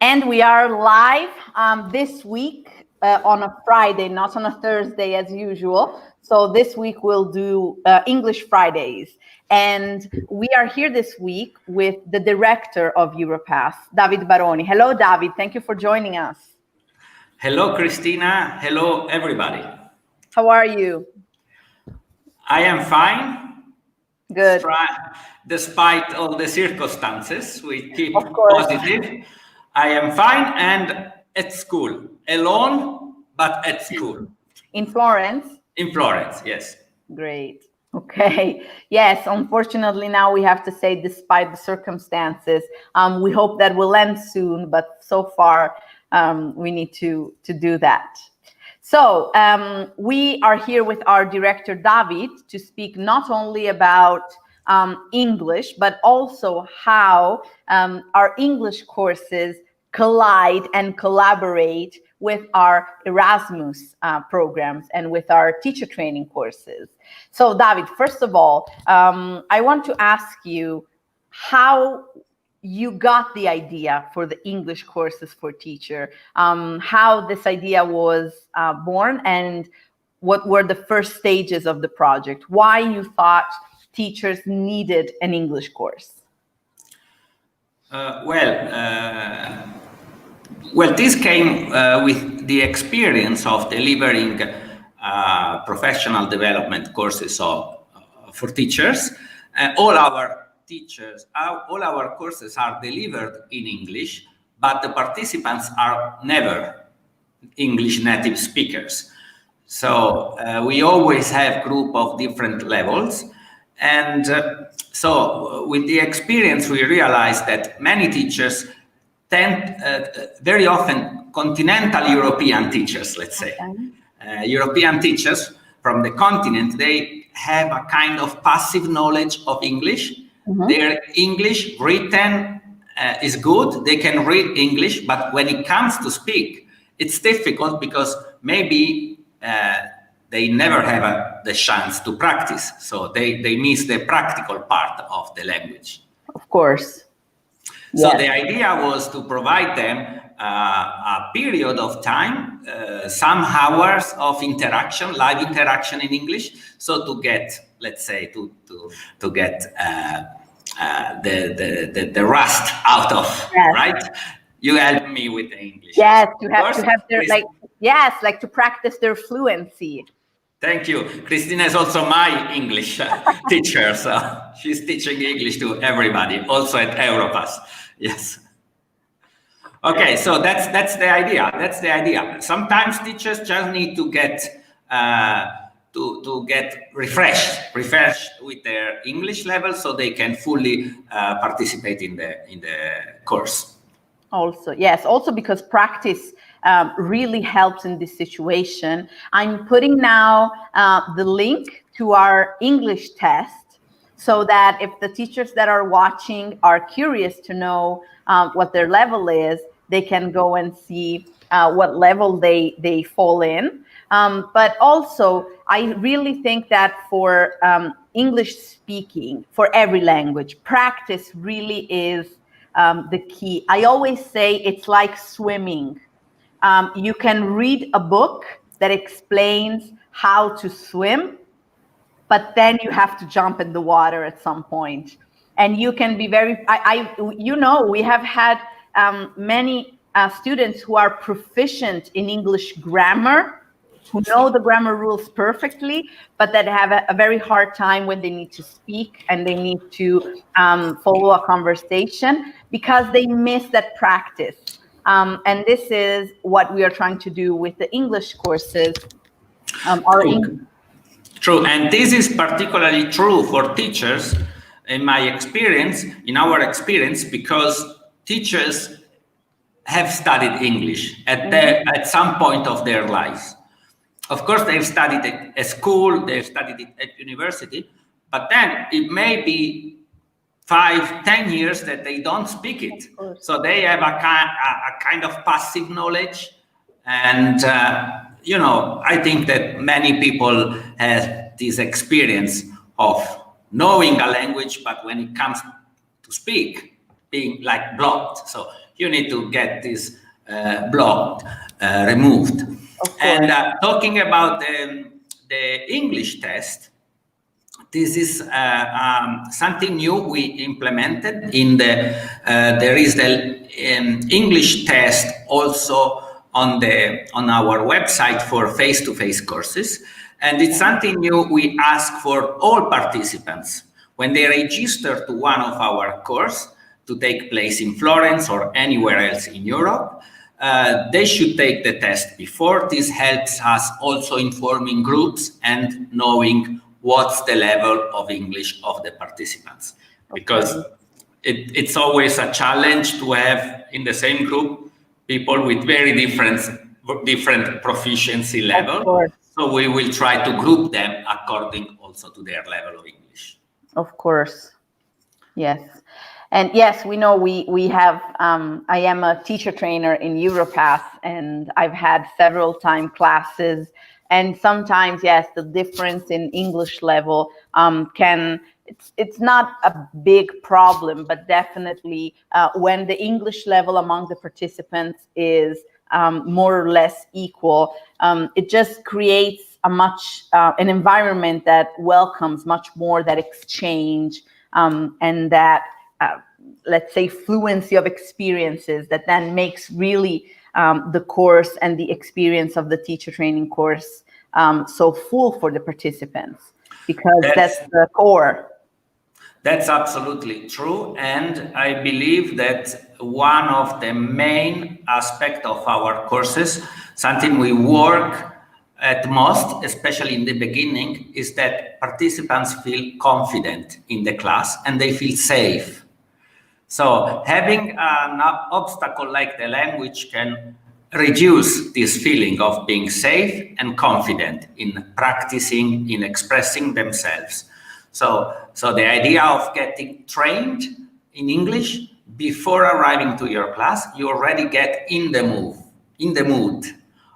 And we are live this week on a Friday, not on a Thursday as usual. So this week we'll do English Fridays. And we are here this week with the director of Europass, David Baroni. Hello, David. Thank you for joining us. Hello, Christina. Hello, everybody. How are you? I am fine. Good. Despite all the circumstances, we keep positive. I am fine and at school. Alone, but at school. In Florence? In Florence, yes. Great. Okay. Yes, unfortunately now we have to say despite the circumstances, we hope that will end soon, but so far we need to do that. So we are here with our director, David, to speak not only about English, but also how our English courses collide and collaborate with our Erasmus programs and with our teacher training courses. So David, first of all, I want to ask you how you got the idea for the English courses for teacher, how this idea was born and what were the first stages of the project, why you thought teachers needed an English course. Well, this came with the experience of delivering professional development courses for teachers. All our courses are delivered in English, but the participants are never English native speakers. So we always have group of different levels. And so with the experience, we realized that many teachers tend, very often, continental European teachers, let's say. European teachers from the continent, they have a kind of passive knowledge of English. Mm-hmm. Their English written is good. They can read English, but when it comes to speak, it's difficult because maybe they never have the chance to practice. So they miss the practical part of the language. Of course. So the idea was to provide them a period of time, some hours of interaction, live interaction in English. So to get, let's say, to get the rust out of, right? You help me with the English. Yes, to have their like to practice their fluency. Thank you. Christina is also my English teacher, so she's teaching English to everybody, also at Europass. Yes. Okay, so that's the idea. That's the idea. Sometimes teachers just need to get to get refreshed with their English level, so they can fully participate in the course. Also, yes. Also because practice really helps in this situation. I'm putting now the link to our English test so that if the teachers that are watching are curious to know what their level is, they can go and see what level they fall in. But also, I really think that for English speaking, for every language, practice really is the key. I always say it's like swimming. You can read a book that explains how to swim, but then you have to jump in the water at some point. And you can be we have had many students who are proficient in English grammar, who know the grammar rules perfectly, but that have a very hard time when they need to speak and they need to follow a conversation because they miss that practice. And this is what we are trying to do with the English courses. True, and this is particularly true for teachers, in our experience, because teachers have studied English at some point of their lives. Of course, they've studied it at school, they've studied it at university, but then it may be 5-10 years that they don't speak it. So they have a kind of passive knowledge. And, I think that many people have this experience of knowing a language, but when it comes to speak, being like blocked. So you need to get this block removed. And talking about the English test, this is something new we implemented in the, there is the English test also on our website for face-to-face courses. And it's something new we ask for all participants. When they register to one of our courses to take place in Florence or anywhere else in Europe, they should take the test before. This helps us also informing groups and knowing what's the level of English of the participants. Because it's always a challenge to have in the same group people with very different proficiency level. So we will try to group them according also to their level of English. Of course. Yes. And yes, we know we have, I am a teacher trainer in Europath, and I've had several time classes. And sometimes, yes, the difference in English level it's not a big problem, but definitely when the English level among the participants is more or less equal, it just creates an environment that welcomes much more that exchange and that, let's say, fluency of experiences that then makes really the course and the experience of the teacher training course so full for the participants, because that's the core. That's absolutely true. And I believe that one of the main aspects of our courses, something we work at most, especially in the beginning, is that participants feel confident in the class and they feel safe. So having an obstacle like the language can reduce this feeling of being safe and confident in practicing, in expressing themselves. So the idea of getting trained in English before arriving to your class, you already get in the mood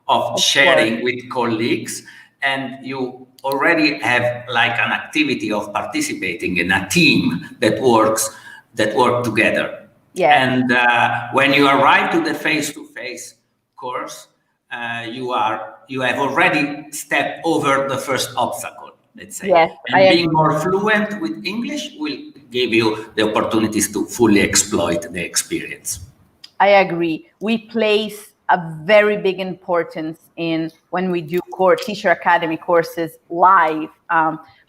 of sharing with colleagues, and you already have like an activity of participating in a team that work together. Yeah. And when you arrive to the face-to-face course, you have already stepped over the first obstacle, let's say. Yes, and being more fluent with English will give you the opportunities to fully exploit the experience. I agree. We place a very big importance in when we do Teacher Academy courses live.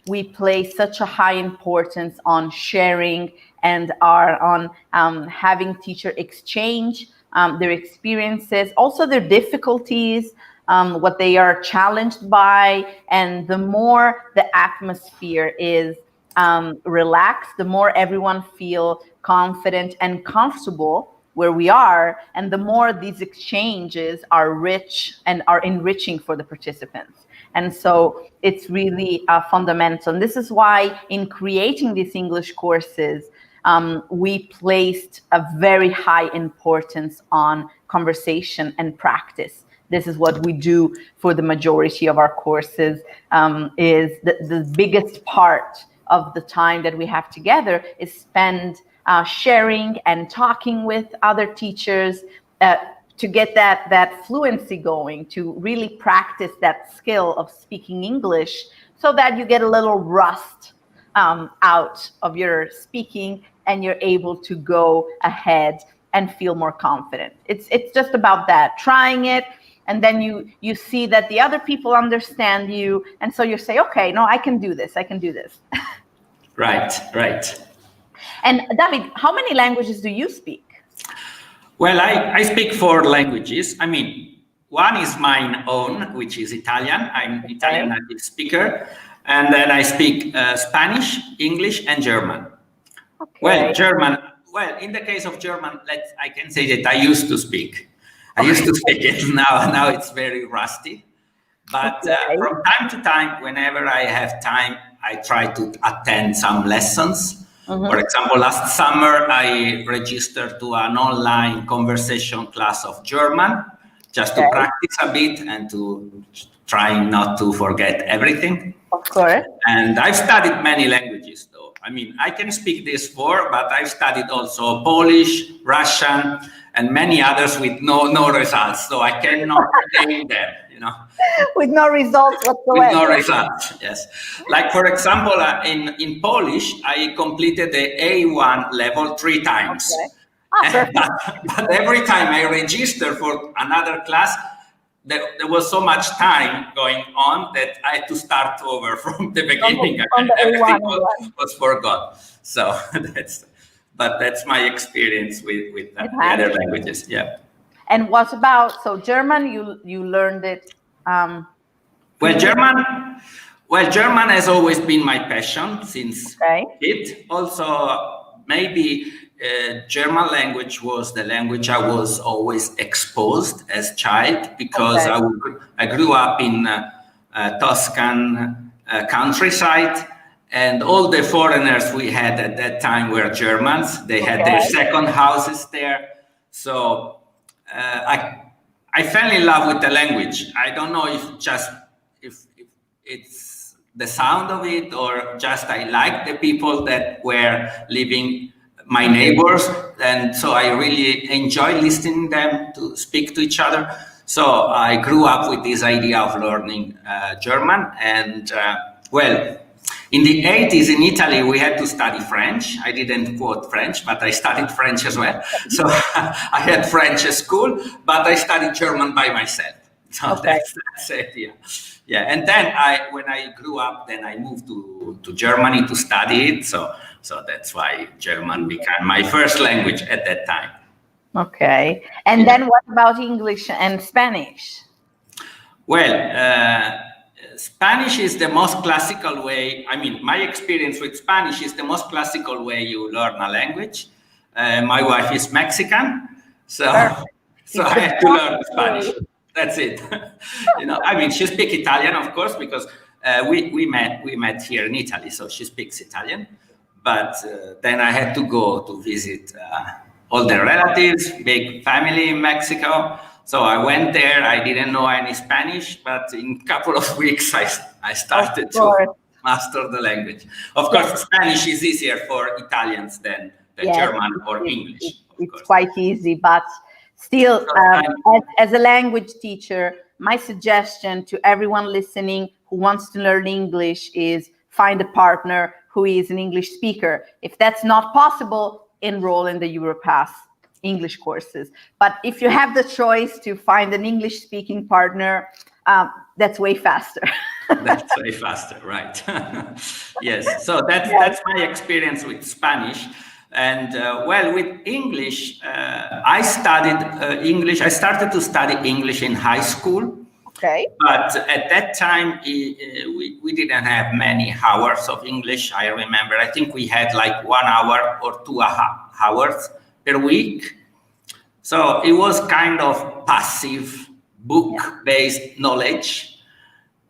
We place such a high importance on sharing and on having teacher exchange their experiences, also their difficulties, what they are challenged by. And the more the atmosphere is relaxed, the more everyone feel confident and comfortable where we are, and the more these exchanges are rich and are enriching for the participants. And so it's really fundamental. And this is why in creating these English courses, we placed a very high importance on conversation and practice. This is what we do for the majority of our courses, is the biggest part of the time that we have together is spent sharing and talking with other teachers to get that fluency going, to really practice that skill of speaking English, so that you get a little rust out of your speaking and you're able to go ahead and feel more confident. It's just about that, trying it, and then you see that the other people understand you, and so you say, okay, no, I can do this. Right. And David, how many languages do you speak? Well, I speak 4 languages. I mean, one is mine own, which is Italian. I'm Italian native speaker. And then I speak Spanish, English, and German. Okay. Well, German. Well, in the case of German, I can say that I used to speak. I used to speak it. Now it's very rusty. But from time to time, whenever I have time, I try to attend some lessons. Mm-hmm. For example, last summer, I registered to an online conversation class of German, just to practice a bit and to try not to forget everything. Of course. And I've studied many languages, though. I mean, I can speak these 4, but I've studied also Polish, Russian, and many others with no results. So I cannot name them, With no results whatsoever. With no results, yes. Like, for example, in Polish, I completed the A1 level 3 times. Okay. But every time I registered for another class, there was so much time going on that I had to start over from the beginning. Everything was forgotten. So that's my experience with the other languages. Yeah. And what about, so German, you learned it? Well, German has always been my passion since kid. Also, maybe German language was the language I was always exposed as child, because I grew up in Tuscan countryside, and all the foreigners we had at that time were Germans. They had their second houses there. So I fell in love with the language. I don't know if it's the sound of it, or just I like the people that were living, my neighbors, and so I really enjoy listening them to speak to each other. So I grew up with this idea of learning German, and in the 80s in Italy, we had to study French. I didn't quote French, but I studied French as well. So I had French at school, but I studied German by myself. So that's it, yeah. And then when I grew up, then I moved to Germany to study it. So that's why German became my first language at that time. Okay. And then what about English and Spanish? Well, Spanish is the most classical way. I mean, my experience with Spanish is the most classical way you learn a language. My wife is Mexican, so I have to learn Spanish. That's it. I mean, she speaks Italian, of course, because we met here in Italy, so she speaks Italian. But then I had to go to visit all the relatives, big family in Mexico. So I went there. I didn't know any Spanish, but in a couple of weeks, I started to master the language. Of course, Spanish is easier for Italians than German or English. It's quite easy, but still, as a language teacher, my suggestion to everyone listening who wants to learn English is find a partner who is an English speaker. If that's not possible, enroll in the Europass English courses. But if you have the choice to find an English-speaking partner, that's way faster. That's way faster, right? Yes. So that's my experience with Spanish. And with English, I studied English. I started to study English in high school. Okay. But at that time, we didn't have many hours of English. I remember, I think we had like 1 hour or 2 hours per week. So it was kind of passive, book-based knowledge.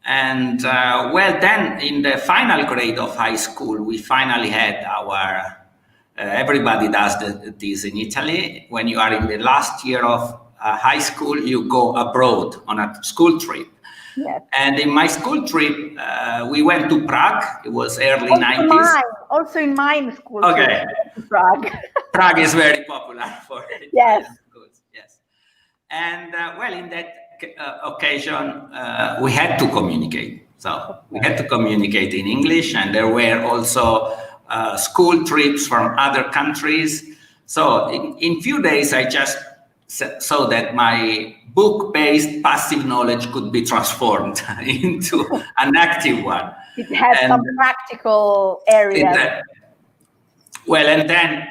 And then in the final grade of high school, we finally had our, everybody does this in Italy. When you are in the last year of high school, you go abroad on a school trip. Yes. And in my school trip, we went to Prague. It was early 90s. Also in my school trip to Prague. Prague is very popular for Yes. schools. Yes. And in that occasion, we had to communicate. So we had to communicate in English, and there were also school trips from other countries. So in few days, I just so that my book-based passive knowledge could be transformed into an active one. It has some practical areas. And then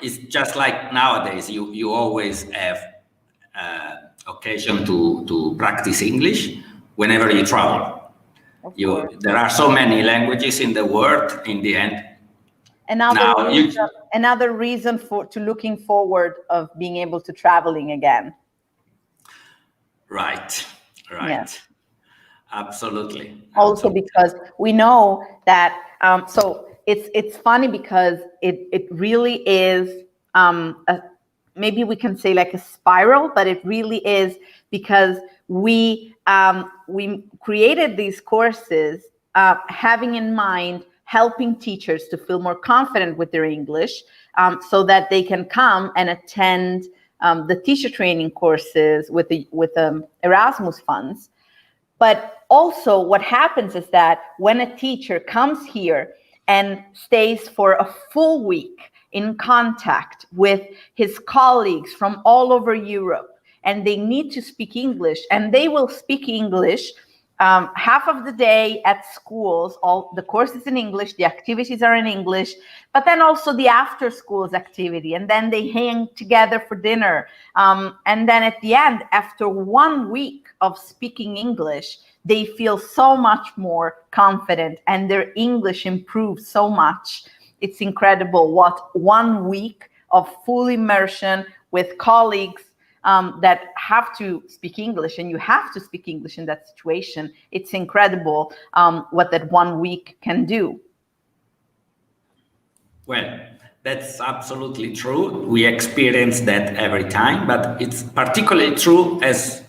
it's just like nowadays, you always have occasion to practice English whenever you travel. There are so many languages in the world. In the end, another reason to looking forward of being able to traveling again. Right. Yes. Absolutely. Also because we know that, so it's funny because it really is, maybe we can say like a spiral, but it really is because we created these courses having in mind helping teachers to feel more confident with their English, so that they can come and attend the teacher training courses with the Erasmus funds. But also what happens is that when a teacher comes here and stays for a full week in contact with his colleagues from all over Europe, and they need to speak English, and they will speak English half of the day at schools, all the courses in English, the activities are in English, but then also the after schools activity, and then they hang together for dinner. And then at the end, after 1 week of speaking English, they feel so much more confident and their English improves so much. It's incredible what 1 week of full immersion with colleagues that have to speak English, and you have to speak English in that situation. It's incredible what that 1 week can do. Well, that's absolutely true. We experience that every time, but it's particularly true, as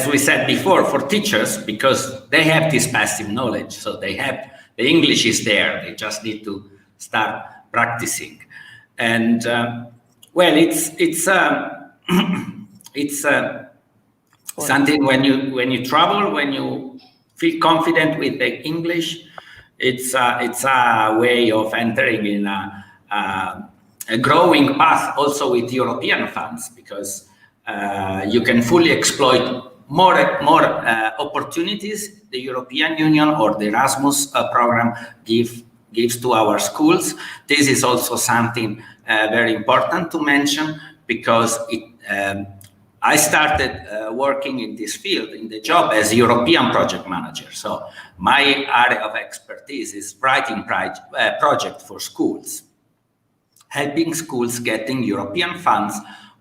we said before, for teachers, because they have this passive knowledge. So they have, the English is there. They just need to start practicing. And well, it's something when you travel, when you feel confident with the English, it's a way of entering in a growing path also with European funds, because you can fully exploit more opportunities the European Union or the Erasmus program gives to our schools. This is also something very important to mention, because I started working in this field, in the job, as European project manager. So my area of expertise is writing projects for schools, helping schools getting European funds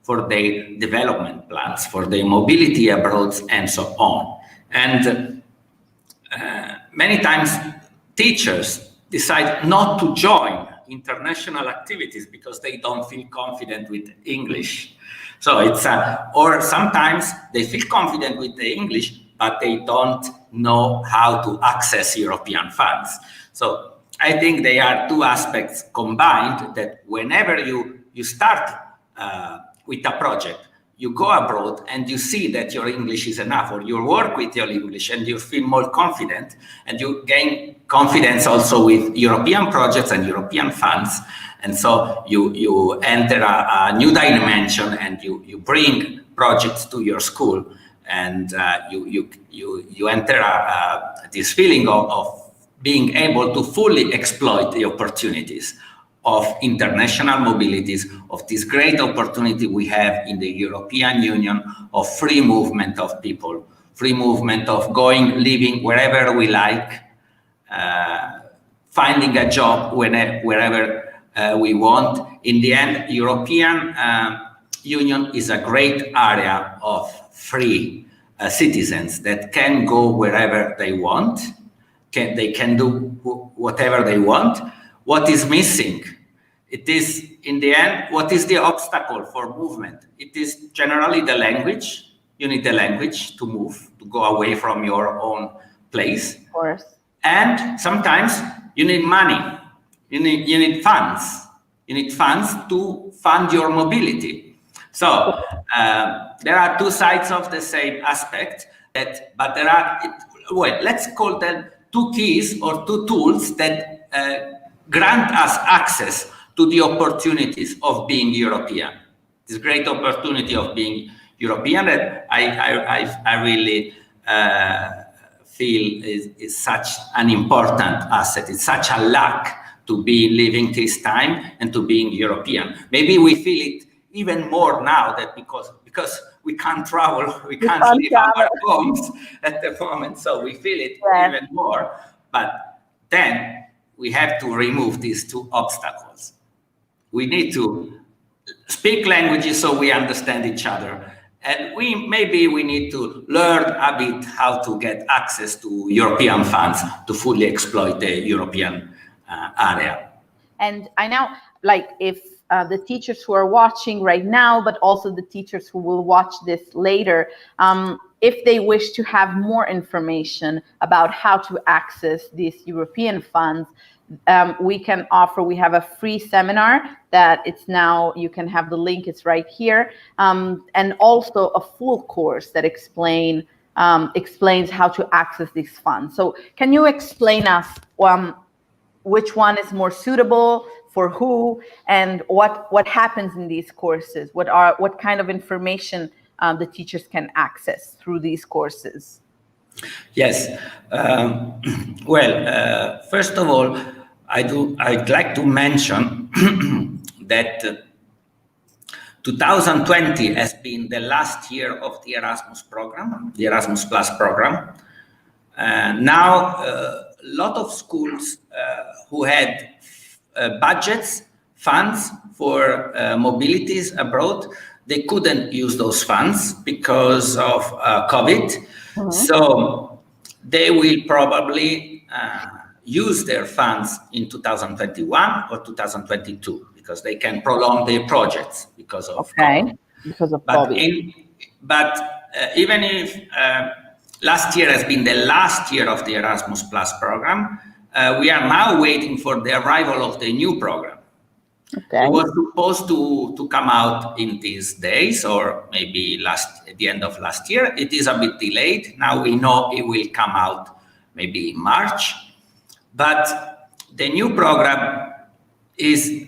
for their development plans, for their mobility abroad, and so on. And many times teachers decide not to join international activities because they don't feel confident with English. So it's or sometimes they feel confident with the English, but they don't know how to access European funds. So I think they are two aspects combined, that whenever you start with a project, you go abroad and you see that your English is enough, or you work with your English and you feel more confident, and you gain confidence also with European projects and European funds. And so you enter a new dimension, and you bring projects to your school, and you enter this feeling of being able to fully exploit the opportunities of international mobilities, of this great opportunity we have in the European Union of free movement of people, free movement of going, living wherever we like, finding a job wherever we want. In the end, European Union is a great area of free citizens that can go wherever they want. They can do whatever they want. What is missing? It is, in the end, what is the obstacle for movement? It is generally the language. You need the language to move, to go away from your own place. Of course. And sometimes you need money. You need funds. You need funds to fund your mobility. So there are two sides of the same aspect. But there are, well, let's call them two keys or two tools that grant us access to the opportunities of being European. This great opportunity of being European that I really feel is such an important asset. It's such a luck to be living this time and to being European. Maybe we feel it even more now, that because we can't travel, we can't leave our homes at the moment, so we feel it even more. But then we have to remove these two obstacles. We need to speak languages so we understand each other. And maybe we need to learn a bit how to get access to European funds to fully exploit the European area. And I now, like, if the teachers who are watching right now, but also the teachers who will watch this later, if they wish to have more information about how to access these European funds, we can offer, we have a free seminar that it's now, you can have the link, it's right here, and also a full course that explains how to access these funds. So can you explain us which one is more suitable for who, and what happens in these courses? What kind of information the teachers can access through these courses? Yes. Well, first of all, I'd like to mention that 2020 has been the last year of the Erasmus program, the Erasmus Plus program. Now, a lot of schools who had budgets, funds for mobilities abroad, they couldn't use those funds because of COVID. So they will probably use their funds in 2021 or 2022 because they can prolong their projects because of COVID. Because of COVID. But even if last year has been the last year of the Erasmus Plus program, we are now waiting for the arrival of the new program. It was supposed to come out in these days, or maybe at the end of last year. It is a bit delayed. Now we know it will come out maybe in March. But the new program is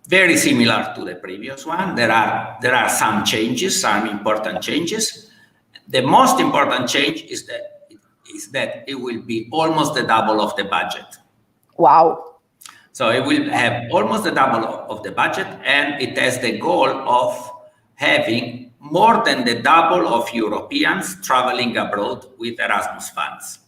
very similar to the previous one. There are some changes, some important changes. The most important change is that it will be almost the double of the budget. Wow. So it will have almost the double of the budget, and it has the goal of having more than the double of Europeans traveling abroad with Erasmus funds.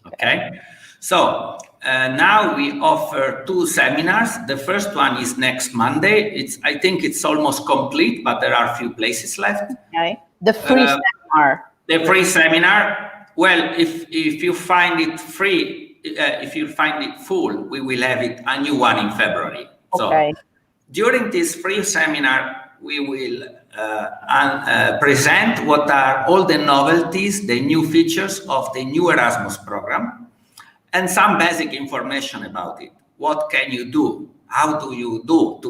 Okay? So now we offer 2 seminars. The first one is next Monday. I think it's almost complete, but there are a few places left. Okay. The free seminar. The free seminar. Well, if you find it free, if you find it full, we will have a new one in February. Okay. So during this free seminar, we will present what are all the novelties, the new features of the new Erasmus program, and some basic information about it. What can you do? How do you do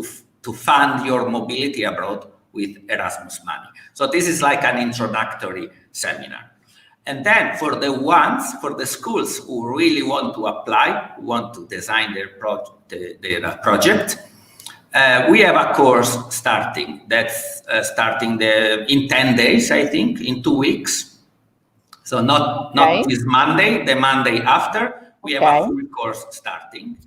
to fund your mobility abroad with Erasmus money? So this is like an introductory seminar. And then for the schools who really want to apply, who want to design their project, we have a course starting. That's starting in 10 days, I think, in 2 weeks. So not this Monday, the Monday after. We have a full course starting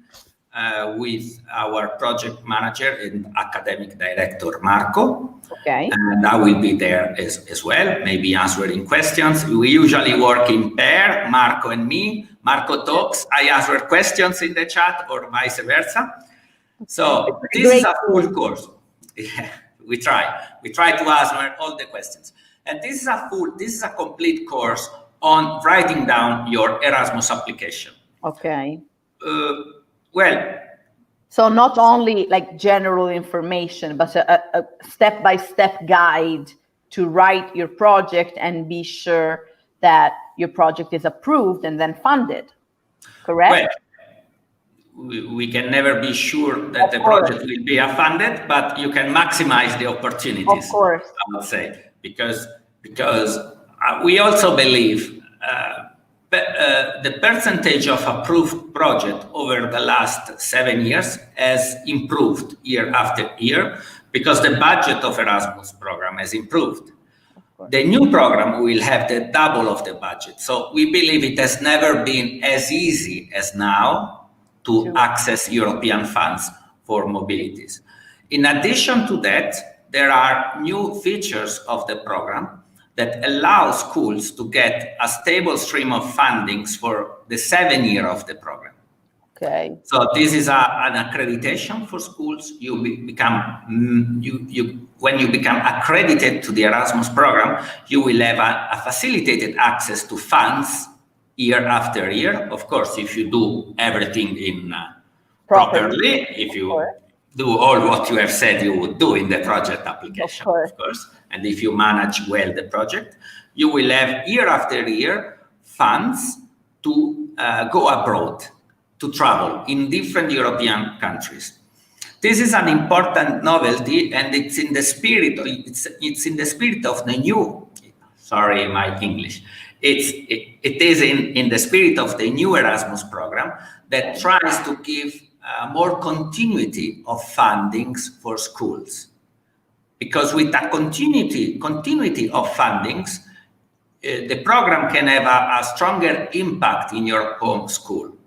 with our project manager and academic director, Marco. Okay. And I will be there as well, maybe answering questions. We usually work in pair, Marco and me. Marco talks, I answer questions in the chat, or vice versa. So this is a full course. Yeah, we try to answer all the questions. And this is a complete course on writing down your Erasmus application. Okay. Well, so not only like general information, but a step-by-step guide to write your project and be sure that your project is approved and then funded, correct? Well, we can never be sure that the project will be funded, but you can maximize the opportunities. Of course. I would say, because we also believe the percentage of approved project over the last 7 years has improved year after year because the budget of Erasmus program has improved. The new program will have the double of the budget. So we believe it has never been as easy as now to access European funds for mobilities. In addition to that, there are new features of the program that allow schools to get a stable stream of fundings for the 7 year of the program. Okay. So this is an accreditation for schools. When you become accredited to the Erasmus program, you will have a facilitated access to funds year after year. Of course, if you do everything properly, if you do all what you have said you would do in the project application, of course. And if you manage well the project, you will have year after year funds to go abroad. to travel in different European countries. This is an important novelty, and it's in the spirit. It's in the spirit of the new. Sorry, my English. It is in the spirit of the new Erasmus program that tries to give more continuity of fundings for schools, because with a continuity of fundings, the program can have a stronger impact in your home school.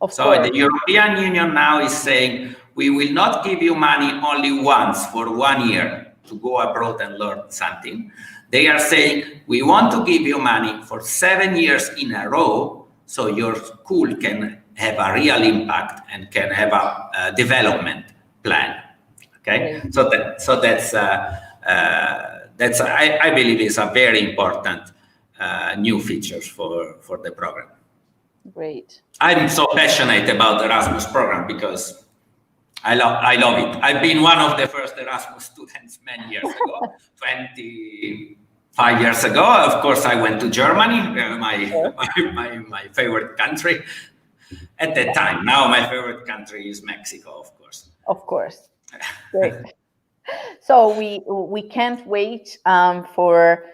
So the European Union now is saying, we will not give you money only once for 1 year to go abroad and learn something. They are saying, we want to give you money for 7 years in a row, so your school can have a real impact and can have a development plan. Okay, so that's I believe is a very important new features for the program. Great. I'm so passionate about the Erasmus program because I love it. I've been one of the first Erasmus students many years ago, 25 years ago. Of course, I went to Germany, my favorite country at that time. Now my favorite country is Mexico, of course. Of course. Great. So we can't wait for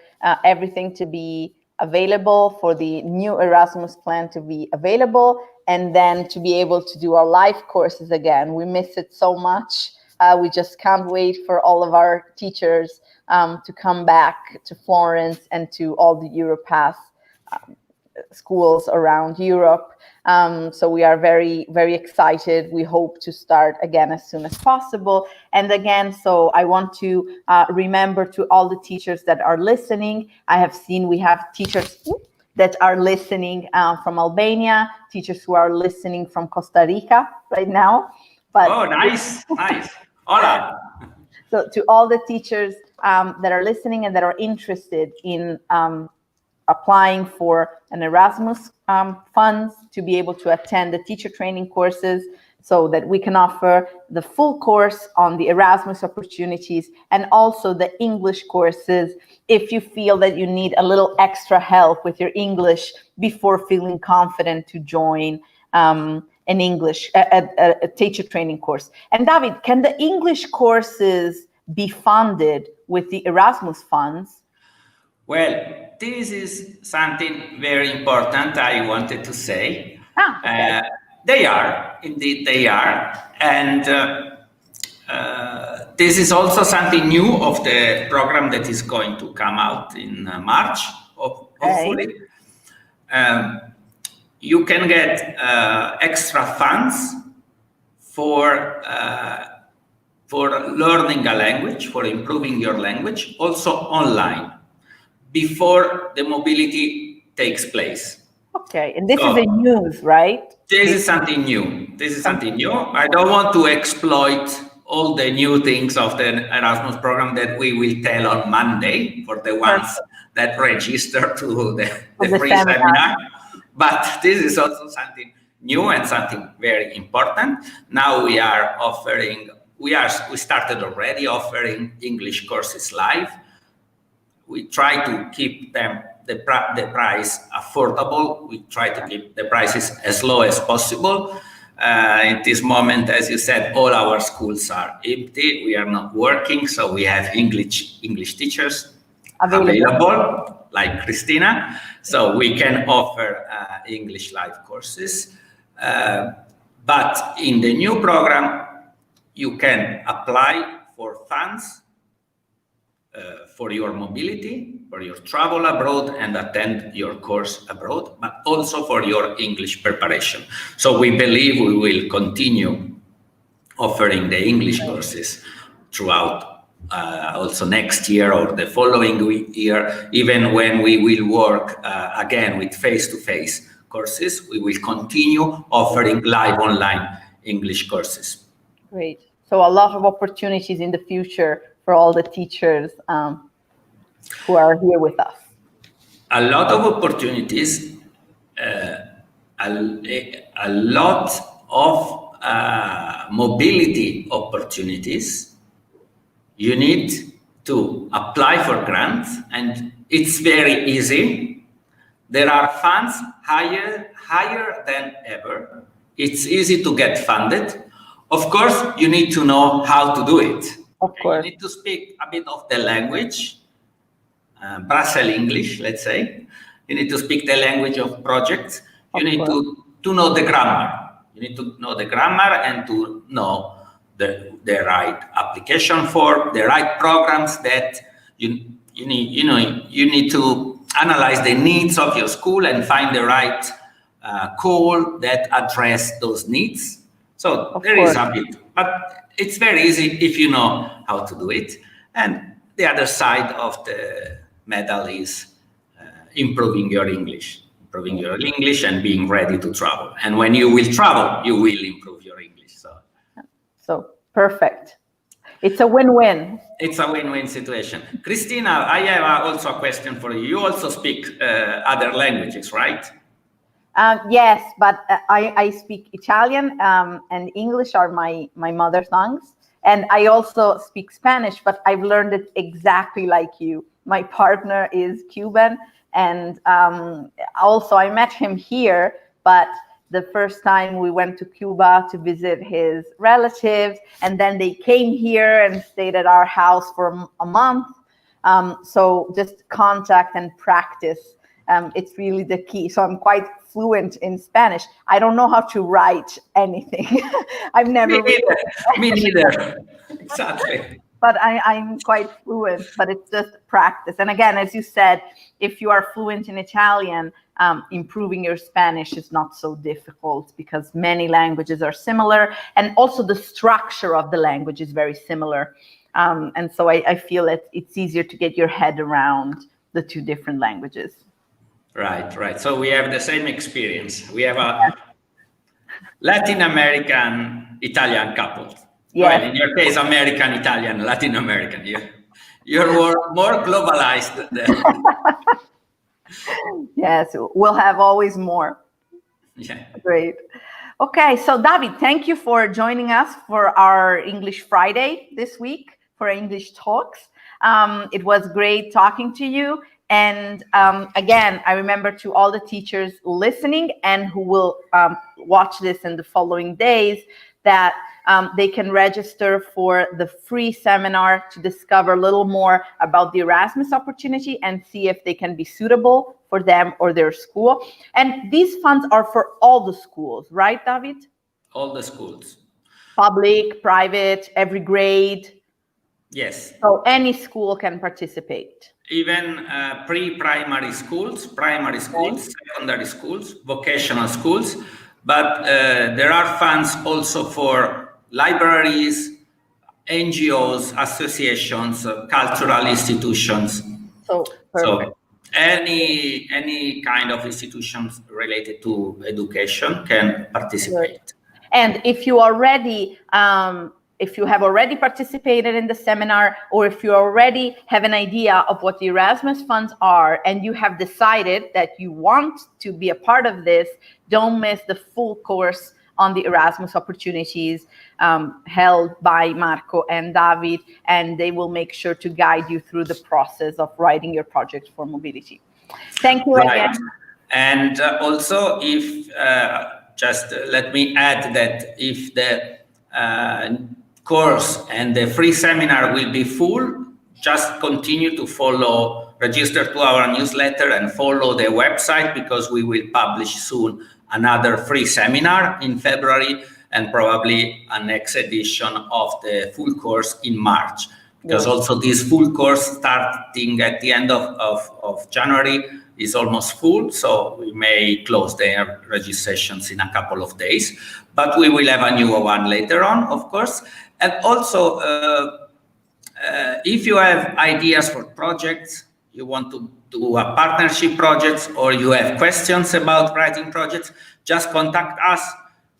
everything to be available, for the new Erasmus plan to be available, and then to be able to do our live courses again. We miss it so much. We just can't wait for all of our teachers to come back to Florence and to all the Europass schools around Europe. So we are very, very excited. We hope to start again as soon as possible. And again, so I want to remember to all the teachers that are listening. I have seen we have teachers that are listening from Albania, teachers who are listening from Costa Rica right now. But oh, nice. Hola. So to all the teachers that are listening and that are interested in applying for an Erasmus funds to be able to attend the teacher training courses, so that we can offer the full course on the Erasmus opportunities and also the English courses if you feel that you need a little extra help with your English before feeling confident to join an English, a teacher training course. And David, can the English courses be funded with the Erasmus funds? Well, this is something very important I wanted to say. Okay. They are, indeed they are. And this is also something new of the program that is going to come out in March, hopefully. You can get extra funds for learning a language, for improving your language, also online, before the mobility takes place. Okay, and this is a news, right? This is something new. I don't want to exploit all the new things of the Erasmus program that we will tell on Monday for the ones that register to the free seminar. But this is also something new and something very important. Now we are offering, we started already offering English courses live. We try to keep them the price affordable. We try to keep the prices as low as possible. In this moment, as you said, all our schools are empty. We are not working, so we have English teachers available, like Christina. So we can offer English live courses. But in the new program, you can apply for funds for your mobility, for your travel abroad and attend your course abroad, but also for your English preparation. So we believe we will continue offering the English courses throughout also next year or the following year. Even when we will work again with face-to-face courses, we will continue offering live online English courses. Great. So a lot of opportunities in the future for all the teachers who are here with us. A lot of opportunities, a lot of mobility opportunities. You need to apply for grants, and it's very easy. There are funds higher than ever. It's easy to get funded. Of course, you need to know how to do it. Of course. You need to speak a bit of the language, Brussels English, let's say. You need to speak the language of projects. You need to know the grammar. You need to know the grammar and to know the right application for the right programs that you need to analyze the needs of your school and find the right call that address those needs. So there is a bit, but it's very easy if you know how to do it. And the other side of the medal is improving your English and being ready to travel. And when you will travel, you will improve your English. So perfect. It's a win-win. It's a win-win situation. Cristina, I have also a question for you. You also speak other languages, right? Yes, but I speak Italian and English are my mother tongues. And I also speak Spanish, but I've learned it exactly like you. My partner is Cuban. And also I met him here, but the first time we went to Cuba to visit his relatives, and then they came here and stayed at our house for a month. So just contact and practice. It's really the key. So I'm quite fluent in Spanish. I don't know how to write anything. I've never. Me neither. Exactly. But I'm quite fluent, but it's just practice. And again, as you said, if you are fluent in Italian, improving your Spanish is not so difficult because many languages are similar. And also the structure of the language is very similar. And so I feel it's easier to get your head around the two different languages. Right. So we have the same experience. We have a Latin American Italian couple. Yes. Well, in your case, American, Italian, Latin American. You're more globalized. Yes, we'll have always more. Yeah. Great. Okay, so David, thank you for joining us for our English Friday this week, for English Talks. It was great talking to you. And again, I remember to all the teachers listening and who will watch this in the following days that they can register for the free seminar to discover a little more about the Erasmus opportunity and see if they can be suitable for them or their school. And these funds are for all the schools, right, David? All the schools. Public, private, every grade. Yes. So any school can participate. Even pre-primary schools, primary schools, secondary schools, vocational schools. But there are funds also for libraries, NGOs, associations, cultural institutions. So perfect. So any kind of institutions related to education can participate. And if you already if you have already participated in the seminar, or if you already have an idea of what the Erasmus funds are and you have decided that you want to be a part of this, don't miss the full course on the Erasmus opportunities held by Marco and David, and they will make sure to guide you through the process of writing your project for mobility. Thank you again. And also, if just let me add that if the course and the free seminar will be full, just continue to register to our newsletter and follow the website, because we will publish soon another free seminar in February and probably a next edition of the full course in March. Because also this full course starting at the end of January is almost full, so we may close the registrations in a couple of days, but we will have a new one later on, of course. And also, if you have ideas for projects, you want to do a partnership projects, or you have questions about writing projects, just contact us,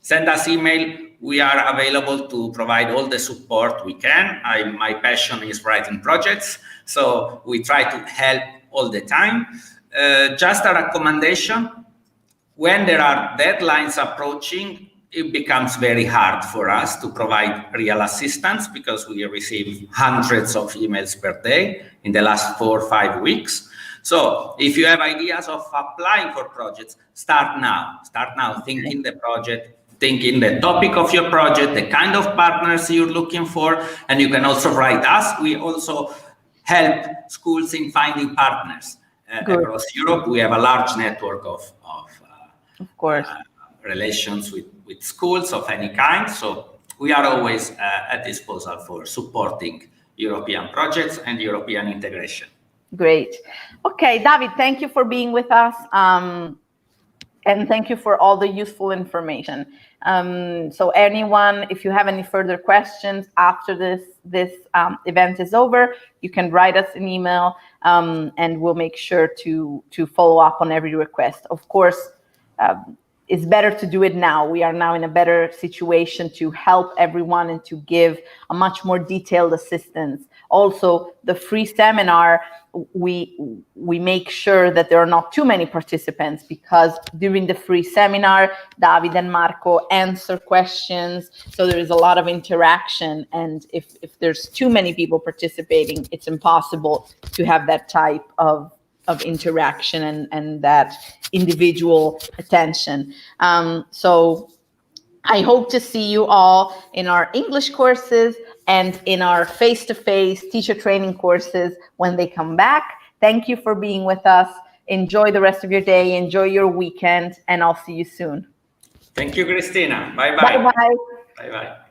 send us email. We are available to provide all the support we can. My passion is writing projects, so we try to help all the time. Just a recommendation, when there are deadlines approaching, it becomes very hard for us to provide real assistance, because we receive hundreds of emails per day in the last 4 or 5 weeks. So if you have ideas of applying for projects, start now. Start now thinking the project, thinking the topic of your project, the kind of partners you're looking for, and you can also write us. We also help schools in finding partners across Europe. We have a large network of course, relations with schools of any kind. So we are always at disposal for supporting European projects and European integration. Great. Okay, David, thank you for being with us. And thank you for all the useful information. So anyone, if you have any further questions after this event is over, you can write us an email, and we'll make sure to follow up on every request. Of course, it's better to do it now. We are now in a better situation to help everyone and to give a much more detailed assistance. Also, the free seminar, we make sure that there are not too many participants, because during the free seminar, David and Marco answer questions. So there is a lot of interaction. And if there's too many people participating, it's impossible to have that type of interaction and that individual attention. So I hope to see you all in our English courses and in our face-to-face teacher training courses when they come back. Thank you for being with us. Enjoy the rest of your day. Enjoy your weekend, and I'll see you soon. Thank you, Christina. Bye-bye. Bye-bye. Bye-bye.